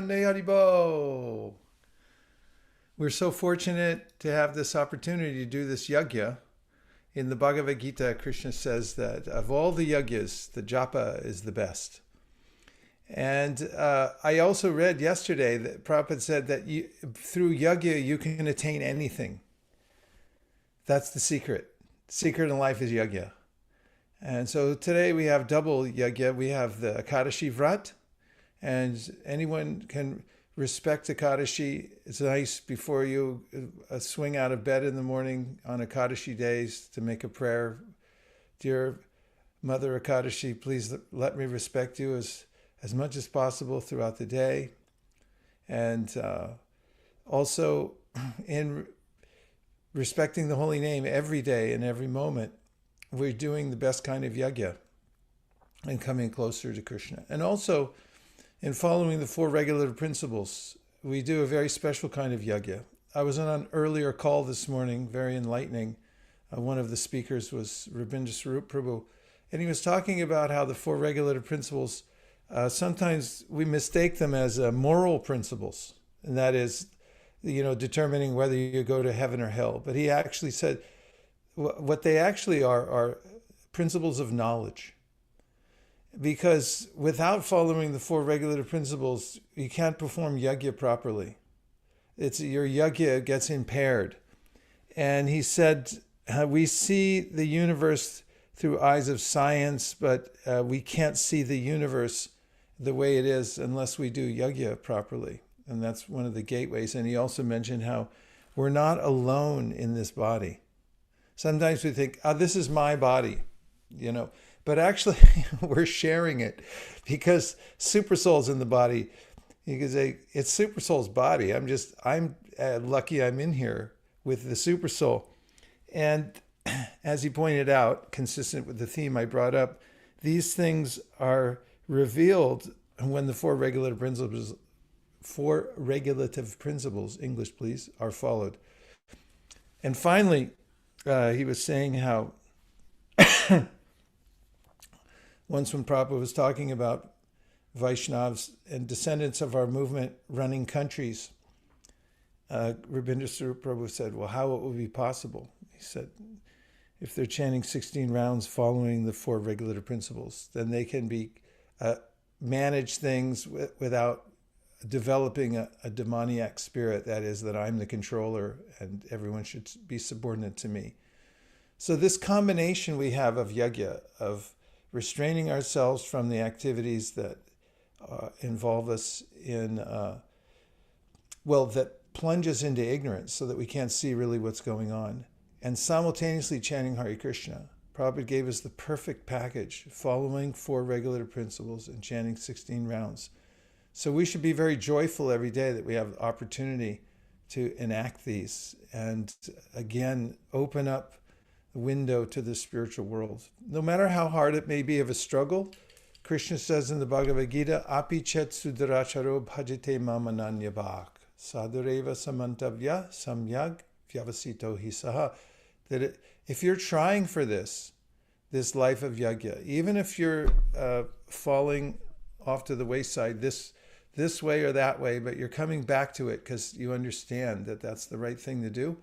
Namaste Haribo. We're so fortunate to have this opportunity to do this yajna. In the Bhagavad Gita, Krishna says that of all the yajnas, the Japa is the best. And I also read yesterday that Prabhupada said that through yajna you can attain anything. That's the secret. The secret in life is yajna. And so today we have double yajna. We have the Ekadashi Vrat, and anyone can respect Ekadashi. It's nice before you swing out of bed in the morning on Ekadashi days to make a prayer. Dear Mother Ekadashi, please let me respect you as much as possible throughout the day. And also in respecting the holy name every day and every moment, we're doing the best kind of yajna and coming closer to Krishna. And also, in following the four regulative principles, we do a very special kind of yajna. I was on an earlier call this morning, very enlightening. One of the speakers was Rabindra Swarup Prabhu, and he was talking about how the four regulative principles, sometimes we mistake them as moral principles, and that is, determining whether you go to heaven or hell. But he actually said, what they actually are principles of knowledge. Because without following the four regulative principles, you can't perform yajna properly. Your yajna gets impaired. And he said, we see the universe through eyes of science, but we can't see the universe the way it is unless we do yajna properly. And that's one of the gateways. And he also mentioned how we're not alone in this body. Sometimes we think, this is my body, but actually we're sharing it, because super soul's in the body. You can say, it's super soul's body. I'm lucky I'm in here with the super soul. And as he pointed out, consistent with the theme I brought up, these things are revealed when the four regulative principles, English please, are followed. And finally, he was saying how once when Prabhupada was talking about Vaishnavas and descendants of our movement running countries, Rabindra Swarup Prabhu said, well, how it would be possible? He said, if they're chanting 16 rounds following the four regulative principles, then they can manage things without developing a demoniac spirit, that is, that I'm the controller and everyone should be subordinate to me. So this combination we have of yajna, of restraining ourselves from the activities that involve us in, that plunge us into ignorance so that we can't see really what's going on, and simultaneously chanting Hare Krishna. Prabhupada gave us the perfect package, following four regulative principles and chanting 16 rounds. So we should be very joyful every day that we have the opportunity to enact these and again open up the window to the spiritual world. No matter how hard it may be of a struggle, Krishna says in the Bhagavad Gita, Api chet sudaracharo bhajate mamananyabhak sadureva samantavya samyag vyavasito hisaha. That if you're trying for this life of yajna, even if you're falling off to the wayside this way or that way, but you're coming back to it because you understand that that's the right thing to do,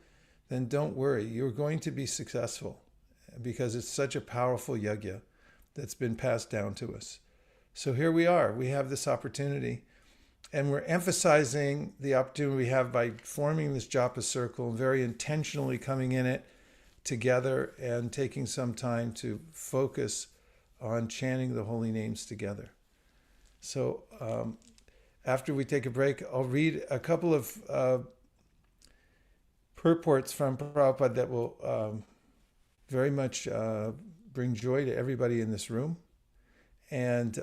then don't worry. You're going to be successful because it's such a powerful yajna that's been passed down to us. So here we are. We have this opportunity, and we're emphasizing the opportunity we have by forming this Japa circle and very intentionally coming in it together and taking some time to focus on chanting the holy names together. So after we take a break, I'll read a couple of purports from Prabhupada that will very much bring joy to everybody in this room. And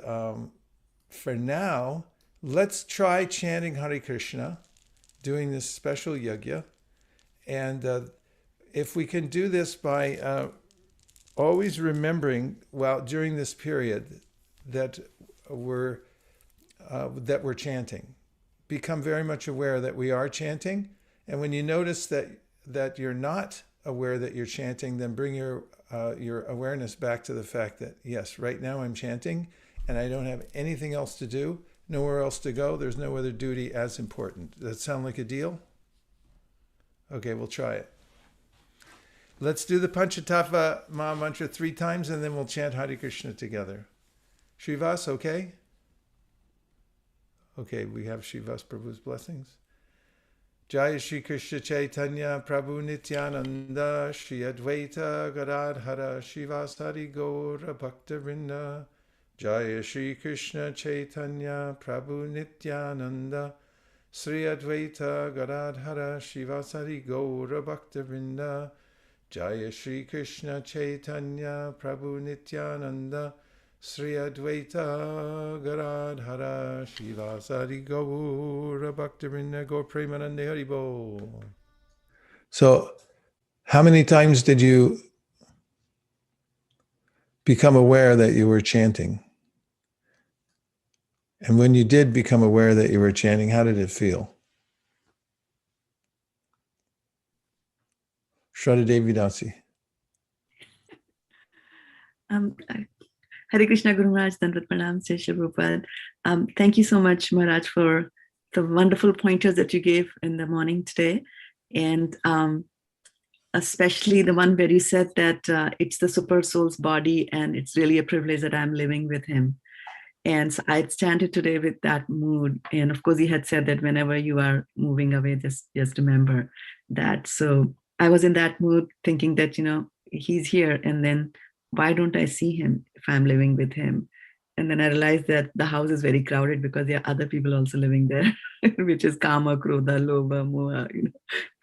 for now, let's try chanting Hare Krishna, doing this special yajna. And if we can do this by always remembering, during this period, that we're chanting. Become very much aware that we are chanting. And when you notice that you're not aware that you're chanting, then bring your awareness back to the fact that, yes, right now I'm chanting and I don't have anything else to do. nowhere else to go, there's no other duty as important. Does that sound like a deal? Okay, we'll try it. Let's do the Panchatattva Maha Mantra 3 times and then we'll chant Hare Krishna together. Srivas, okay? Okay, we have Srivas Prabhu's blessings. Jaya Shri Krishna Chaitanya Prabhu Nityananda Shri Advaita Gadadhara Srivasari Gaura Bhakta-vrinda. Jaya Shri Krishna Chaitanya Prabhu Nityananda Shri Advaita Gadadhara Srivasari Gaura Bhakta-vrinda. Jaya Shri Krishna Chaitanya Prabhu Nityananda Shri Advaita Gadadhara Srivasari Gaura Bhakta-vrinda Gaur Premanande Haribol. So, how many times did you become aware that you were chanting? And when you did become aware that you were chanting, how did it feel? Shraddha Devi Dasi. Hare Krishna Guru Maharaj, Dandavat Pranam, Shri Prabhupada. Thank you so much, Maharaj, for the wonderful pointers that you gave in the morning today. And especially the one where you said that it's the super soul's body and it's really a privilege that I'm living with him. And so I chanted today with that mood. And of course, he had said that whenever you are moving away, just remember that. So I was in that mood thinking that, he's here. And then why don't I see him if I'm living with him? And then I realized that the house is very crowded because there are other people also living there, which is Kama, Krodha, Lobha, Moha,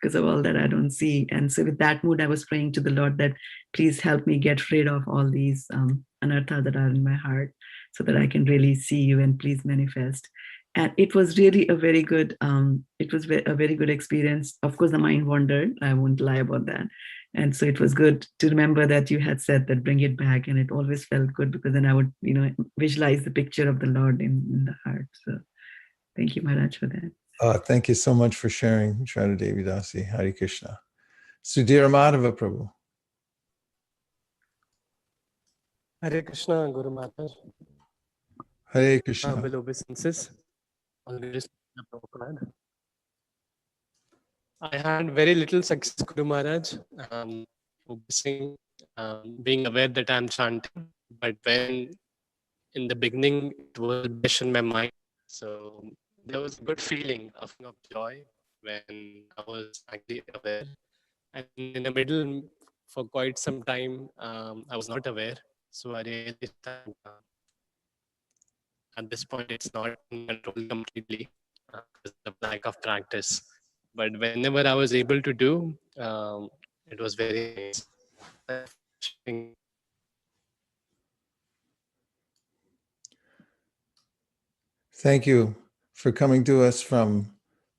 because of all that I don't see. And so with that mood, I was praying to the Lord that please help me get rid of all these anarthas that are in my heart so that I can really see you and please manifest. And it was really a very good, a very good experience. Of course, the mind wandered. I won't lie about that. And so it was good to remember that you had said that bring it back. And it always felt good because then I would, visualize the picture of the Lord in the heart. So thank you, Maharaj, for that. Thank you so much for sharing, Shraddha Devi Dasi. Hare Krishna. Sudhira Madhava Prabhu. Hare Krishna, Guru Maharaj. Hare Krishna. Humble obeisances. I had very little success, Guru Maharaj, being aware that I'm chanting, but when in the beginning it was fresh in my mind, so there was a good feeling of joy when I was actually aware, and in the middle for quite some time I was not aware, so I realized that at this point it's not in control completely because of lack of practice. But whenever I was able to do, it was very nice. Thank you for coming to us from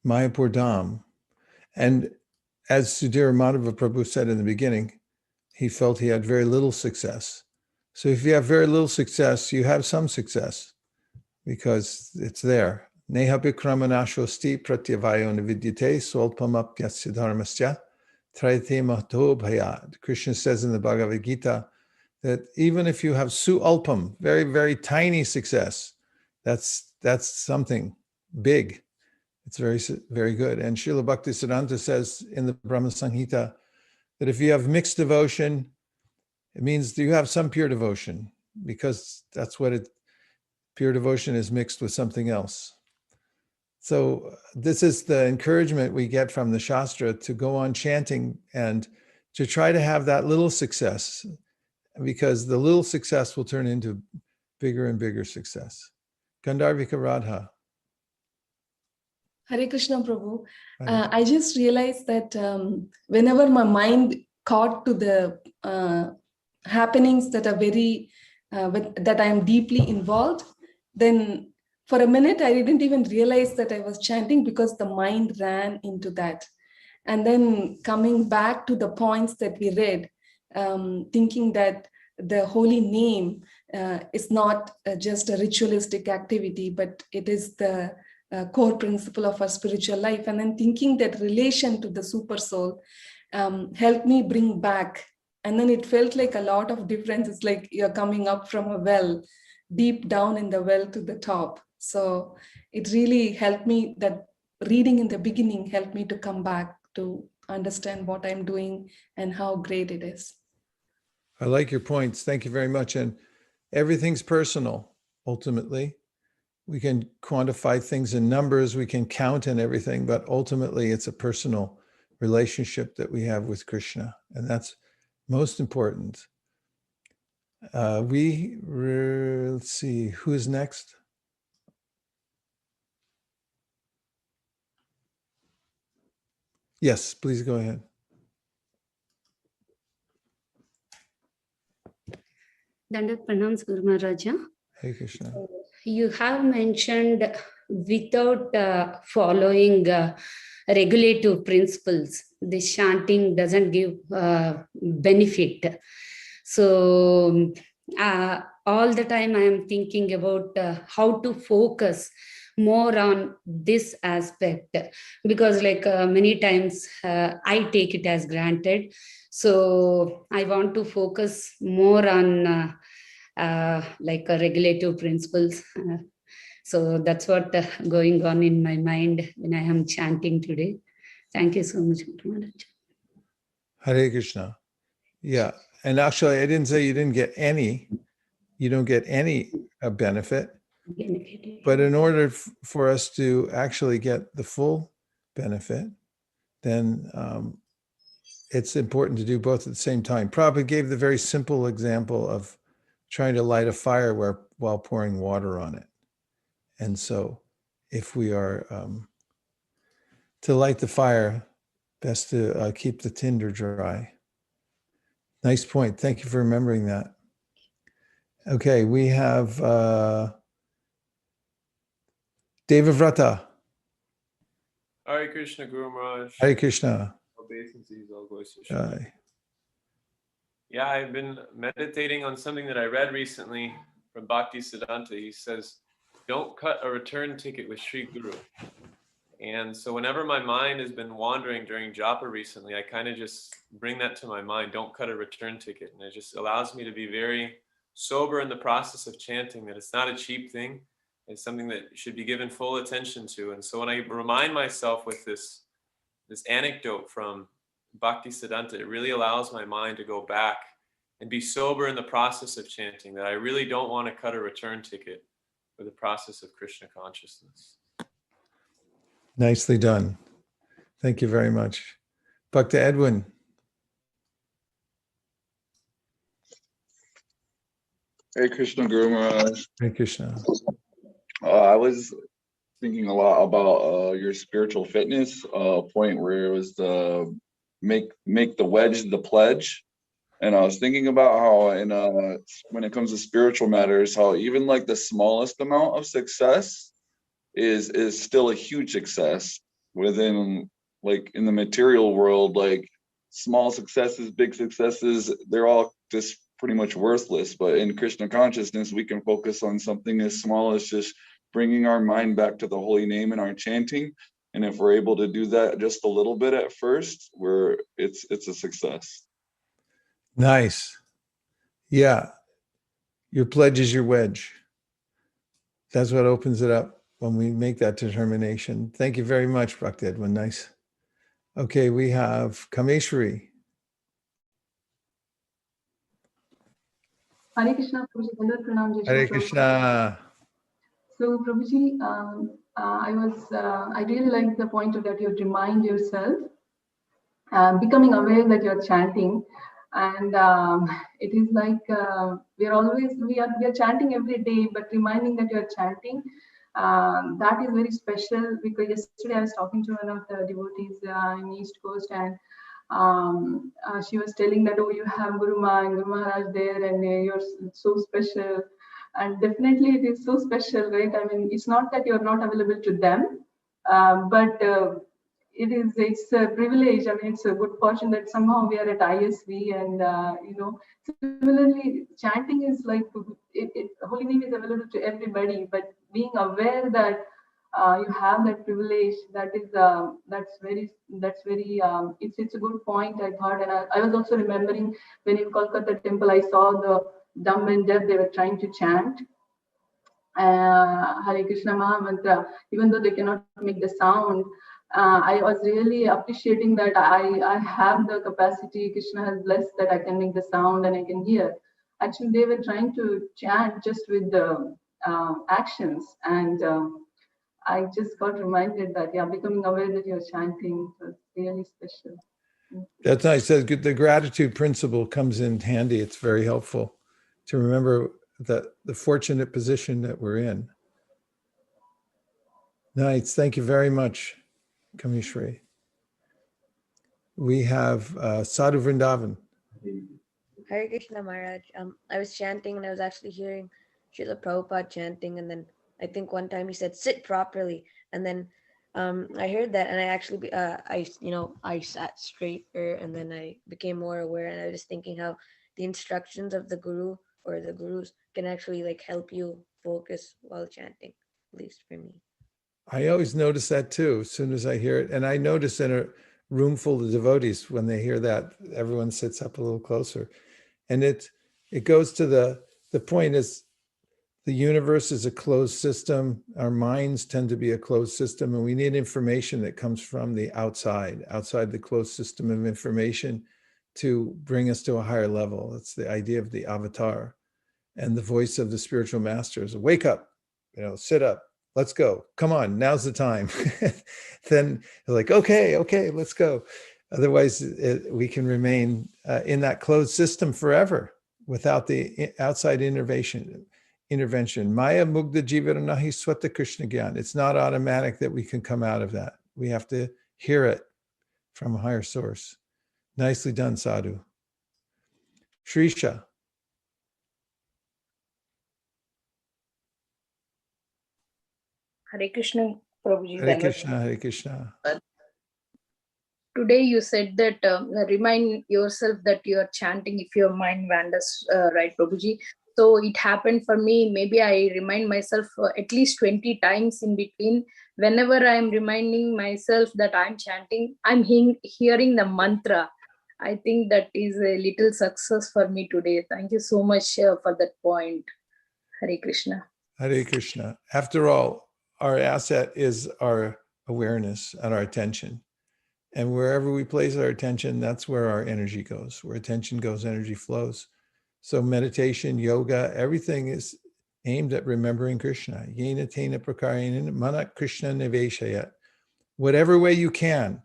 Mayapur Dham. And as Sudhira Madhava Prabhu said in the beginning, he felt he had very little success. So if you have very little success, you have some success because it's there. Neha bikramanashosti pratyavayo navidyate swalpamapyasya dharmasya traite mahto bhayaḍ. Krishna says in the Bhagavad Gita that even if you have su-alpam, very, very tiny success, that's something big. It's very, very good. And Srila Bhaktisiddhanta says in the Brahma Samhita that if you have mixed devotion, it means that you have some pure devotion, because that's what pure devotion is mixed with something else. So this is the encouragement we get from the Shastra to go on chanting and to try to have that little success, because the little success will turn into bigger and bigger success. Gandharvika Radha. Hare Krishna Prabhu. I just realized that whenever my mind caught to the happenings that are very, that I am deeply involved, then for a minute, I didn't even realize that I was chanting because the mind ran into that. And then coming back to the points that we read, thinking that the holy name is not just a ritualistic activity, but it is the core principle of our spiritual life. And then thinking that relation to the super soul helped me bring back. And then it felt like a lot of difference. It's like you're coming up from a well, deep down in the well to the top. So it really helped me, that reading in the beginning helped me to come back to understand what I'm doing and how great it is. I like your points. Thank you very much. And everything's personal, ultimately. We can quantify things in numbers, we can count and everything, but ultimately it's a personal relationship that we have with Krishna. And that's most important. Let's see, who's next? Yes, please go ahead. Dandat Pranams, Guru Maharaja. Hare Krishna. You have mentioned without following regulative principles, this chanting doesn't give benefit. So all the time I am thinking about how to focus more on this aspect, because like many times I take it as granted. So I want to focus more on like regulative principles. So that's what going on in my mind when I am chanting today. Thank you so much, Maharaj. Hare Krishna. Yeah. And actually, I didn't say you don't get any benefit. But in order for us to actually get the full benefit, then it's important to do both at the same time. Prabhupada gave the very simple example of trying to light a fire while pouring water on it. And so if we are to light the fire, best to keep the tinder dry. Nice point. Thank you for remembering that. Okay, we have Devavrata. Hare Krishna, Guru Maharaj. Hare Krishna. Yeah, I've been meditating on something that I read recently from Bhaktisiddhanta. He says, don't cut a return ticket with Sri Guru. And so whenever my mind has been wandering during Japa recently, I kind of just bring that to my mind, don't cut a return ticket. And it just allows me to be very sober in the process of chanting, that it's not a cheap thing. It's something that should be given full attention to. And so when I remind myself with this anecdote from Bhaktisiddhanta, it really allows my mind to go back and be sober in the process of chanting, that I really don't want to cut a return ticket for the process of Krishna consciousness. Nicely done. Thank you very much. Bhakta Edwin. Hare Krishna, Guru Maharaj. Hare Krishna. I was thinking a lot about your spiritual fitness point where it was the make the wedge the pledge, and I was thinking about how when it comes to spiritual matters, how even like the smallest amount of success is still a huge success within, like, in the material world. Like, small successes, big successes, they're all just pretty much worthless. But in Krishna consciousness, we can focus on something as small as just bringing our mind back to the holy name in our chanting. And if we're able to do that just a little bit at first, it's a success. Nice. Yeah. Your pledge is your wedge. That's what opens it up when we make that determination. Thank you very much, Bhakti Edwin. Nice. Okay, we have Kameshwari. Hare Krishna, Prabhuji. Hare Krishna. So, Prabhuji, I really like the point that you remind yourself, becoming aware that you're chanting, and it is like we are chanting every day, but reminding that you're chanting, that is very special. Because yesterday I was talking to one of the devotees in East Coast, and she was telling that, oh, you have Guru Ma and Guru Maharaj there, and you're so special. And definitely it is so special, right? I mean, it's not that you're not available to them, but it's a privilege. I mean, it's a good fortune that somehow we are at ISV, and similarly, chanting is like holy name is available to everybody, but being aware that you have that privilege, that's a good point, I thought. And I was also remembering when in Kolkata temple I saw the dumb and deaf, they were trying to chant, Hare Krishna Mahamantra, even though they cannot make the sound. I was really appreciating that I have the capacity, Krishna has blessed that I can make the sound and I can hear. Actually, they were trying to chant just with the actions, and I just got reminded that, yeah, becoming aware that you're chanting was really special. That's nice. The gratitude principle comes in handy. It's very helpful to remember the fortunate position that we're in. Nice. Thank you very much, Kamishri. We have Sadhu Vrindavan. Hare Krishna Maharaj. I was chanting and I was actually hearing Srila Prabhupada chanting, and then I think one time he said, "Sit properly," and then I heard that, and I actually I sat straighter, and then I became more aware, and I was thinking how the instructions of the guru or the gurus can actually like help you focus while chanting, at least for me. I always notice that too, as soon as I hear it. And I notice in a room full of devotees, when they hear that, everyone sits up a little closer. And it goes to the point is the universe is a closed system. Our minds tend to be a closed system, and we need information that comes from the outside the closed system of information to bring us to a higher level. It's the idea of the avatar. And the voice of the spiritual master is, wake up, sit up. Let's go. Come on, now's the time. Then like, okay, let's go. Otherwise, we can remain in that closed system forever without the outside intervention. Maya mugdha jivara nahi swata Krishna gyan. It's not automatic that we can come out of that. We have to hear it from a higher source. Nicely done, Sadhu. Shrisha. Hare Krishna, Prabhuji. Hare Krishna, Hare Krishna. Today you said that remind yourself that you are chanting if your mind wanders, right, Prabhuji? So it happened for me. Maybe I remind myself at least 20 times in between. Whenever I'm reminding myself that I'm chanting, I'm hearing the mantra. I think that is a little success for me today. Thank you so much for that point. Hare Krishna. Hare Krishna. After all, our asset is our awareness and our attention. And wherever we place our attention, that's where our energy goes. Where attention goes, energy flows. So meditation, yoga, everything is aimed at remembering Krishna. Yena tena prakarena mana Krishna niveshayat. Whatever way you can,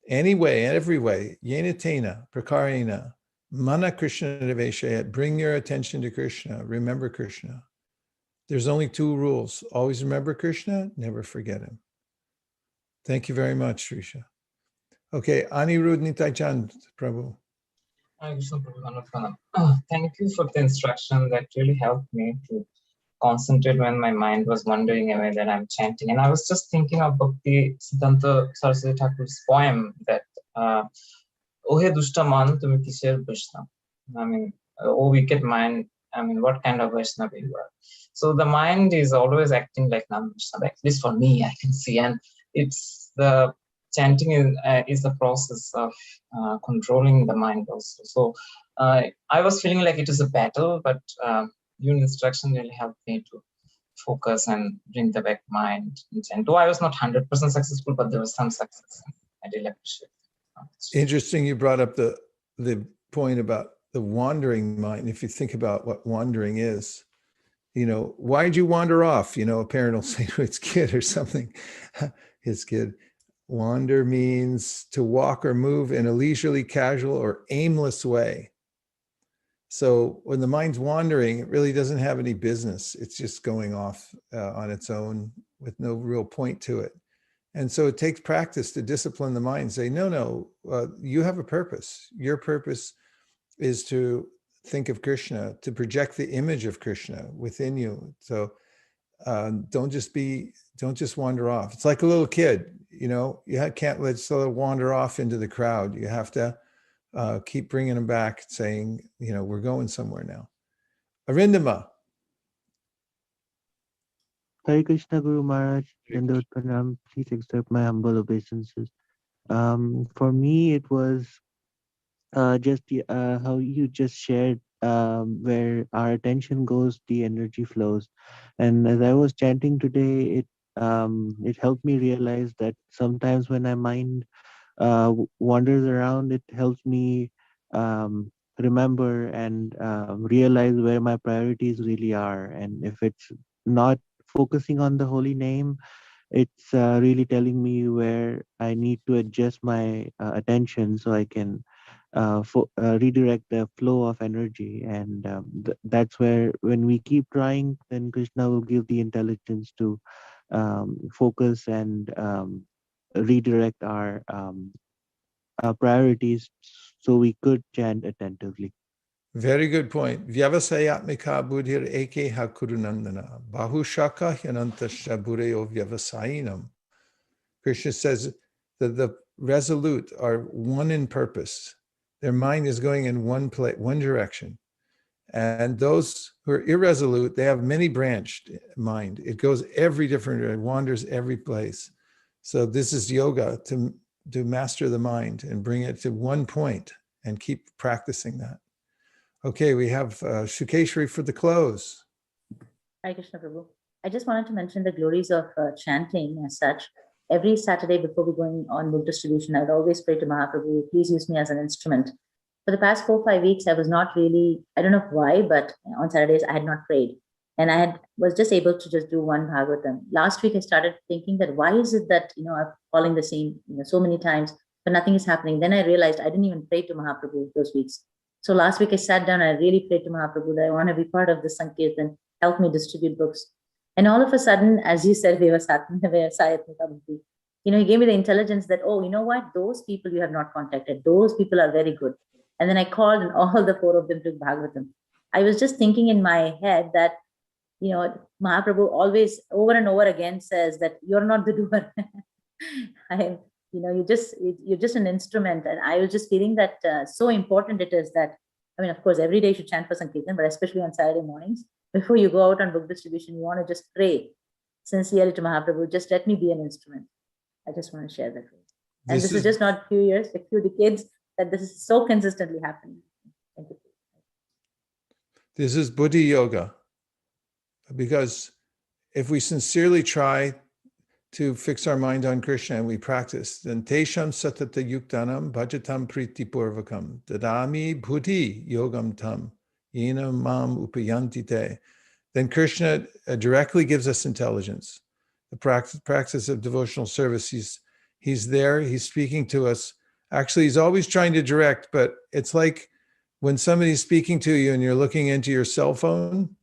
any way, every way, yena tena prakarena mana Krishna niveshayat. Bring your attention to Krishna. Remember Krishna. There's only two rules. Always remember Krishna, never forget him. Thank you very much, Srisha. Okay, Anirudh Nitaichand, Prabhu. Thank you for the instruction that really helped me to concentrate when my mind was wandering away that I'm chanting. And I was just thinking of Bhakti-siddhanta Saraswati Thakur's poem that Ohe dushta man tumi kisher Vaishnava. I mean, oh wicked mind, I mean, what kind of Vaishnava you are. So the mind is always acting like non-Vaishnava, at least for me, I can see. And it's the chanting is the process of controlling the mind also. So I was feeling like it is a battle, but your instruction really helped me to focus and bring the back mind. And though I was not 100% successful, but there was some success. I really appreciate it. Interesting you brought up the point about the wandering mind. If you think about what wandering is, why'd you wander off? A parent will say to its kid or something, his kid. Wander means to walk or move in a leisurely, casual, or aimless way. So when the mind's wandering, it really doesn't have any business. It's just going off on its own with no real point to it. And so it takes practice to discipline the mind. Say, no, you have a purpose. Your purpose is to think of Krishna, to project the image of Krishna within you. So don't just wander off. It's like a little kid, you can't let someone wander off into the crowd. You have to keep bringing them back, saying, we're going somewhere now. Arindama. Hare Krishna Guru Maharaj, Dandot Pranam, please accept my humble obeisances. For me, it was just how you just shared where our attention goes, the energy flows. And as I was chanting today, it helped me realize that sometimes when my mind wanders around, it helps me remember and realize where my priorities really are. And if it's not focusing on the holy name, it's really telling me where I need to adjust my attention so I can redirect the flow of energy. And that's where, when we keep trying, then Krishna will give the intelligence to focus and redirect our priorities so we could chant attentively. Very good point. Vyavasayatmika buddhir eke hakurunandana. Bahushaka hyananta shabureo vyavasayinam. Krishna says that the resolute are one in purpose. Their mind is going in one direction. And those who are irresolute, they have many branched mind. It goes every different, it wanders every place. So this is yoga to master the mind and bring it to one point and keep practicing that. Okay, we have Shukeshri for the close. Hi, Krishna Prabhu. I just wanted to mention the glories of chanting as such. Every Saturday before we go on book distribution, I would always pray to Mahaprabhu, please use me as an instrument. For the past 4 or 5 weeks, I was not really, I don't know why, but on Saturdays I had not prayed. And I was just able to just do one bhagavatam. Last week I started thinking that why is it that, I'm falling the same, so many times, but nothing is happening. Then I realized I didn't even pray to Mahaprabhu those weeks. So last week I sat down and I really prayed to Mahaprabhu that I want to be part of this Sankirtan, help me distribute books. And all of a sudden, as you said, he gave me the intelligence that, oh, you know what? Those people you have not contacted, those people are very good. And then I called and all the 4 of them took Bhagavatam. I was just thinking in my head that, Mahaprabhu always over and over again says that you're not the doer. You're just an instrument. And I was just feeling that so important it is that, of course, every day you should chant for Sankirtan, but especially on Saturday mornings, before you go out on book distribution, you want to just pray sincerely to Mahaprabhu, just let me be an instrument. I just want to share that with you. And this is just not a few years, a few decades, that this is so consistently happening. Thank you. This is buddhi yoga. Because if we sincerely try to fix our mind on Krishna and we practice, then teṣāṁ satata-yuktānāṁ bhajatāṁ prīti-pūrvakam dadāmi buddhi-yogaṁ tam yena upayānti te. Then Krishna directly gives us intelligence. The practice of devotional service, he's there, he's speaking to us. Actually, he's always trying to direct, but it's like when somebody's speaking to you and you're looking into your cell phone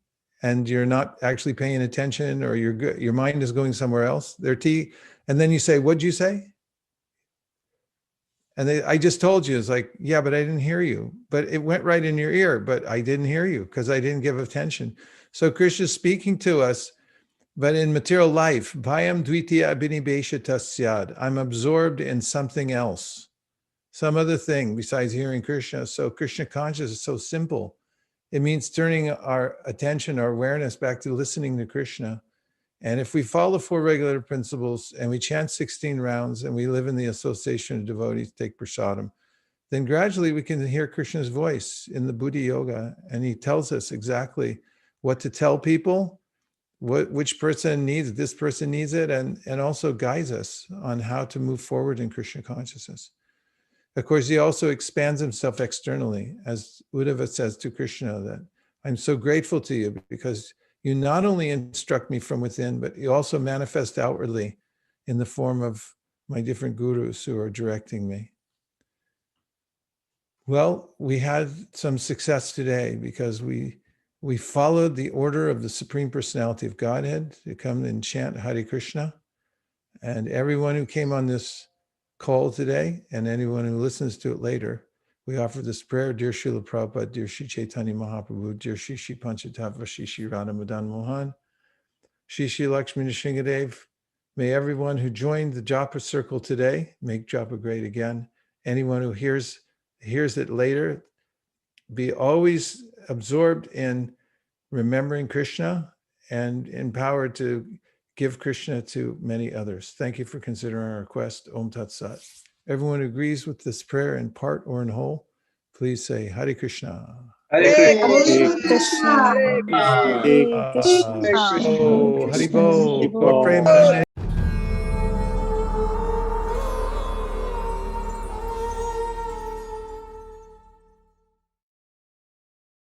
and you're not actually paying attention, or your mind is going somewhere else. And then you say, what'd you say? And I just told you. It's like, yeah, but I didn't hear you. But it went right in your ear, but I didn't hear you because I didn't give attention. So Krishna's speaking to us, but in material life, bhayaṁ dvitīyābhiniveśataḥ syād. I'm absorbed in something else, some other thing besides hearing Krishna. So Krishna consciousness is so simple. It means turning our attention, our awareness back to listening to Krishna. And if we follow 4 regular principles and we chant 16 rounds and we live in the association of devotees, take prasadam, then gradually we can hear Krishna's voice in the buddhi yoga. And he tells us exactly what to tell people, which person needs it, this person needs it, and also guides us on how to move forward in Krishna consciousness. Of course, he also expands himself externally, as Uddhava says to Krishna, that I'm so grateful to you because you not only instruct me from within, but you also manifest outwardly in the form of my different gurus who are directing me. Well, we had some success today because we followed the order of the Supreme Personality of Godhead to come and chant Hare Krishna. And everyone who came on this call today, and anyone who listens to it later, we offer this prayer. Dear Srila Prabhupada, dear Shri Chaitanya Mahaprabhu, dear Shri Shri Panchatattva, Shri Shri Radha Madan Mohan, Shri Shri Lakshmi Nrsingadev, may everyone who joined the Japa circle today make Japa great again. Anyone who hears it later, be always absorbed in remembering Krishna and empowered to give Krishna to many others. Thank you for considering our request. Om Tat Sat. Everyone who agrees with this prayer in part or in whole, please say Hare Krishna. Hare Oh, Haribol. More prema.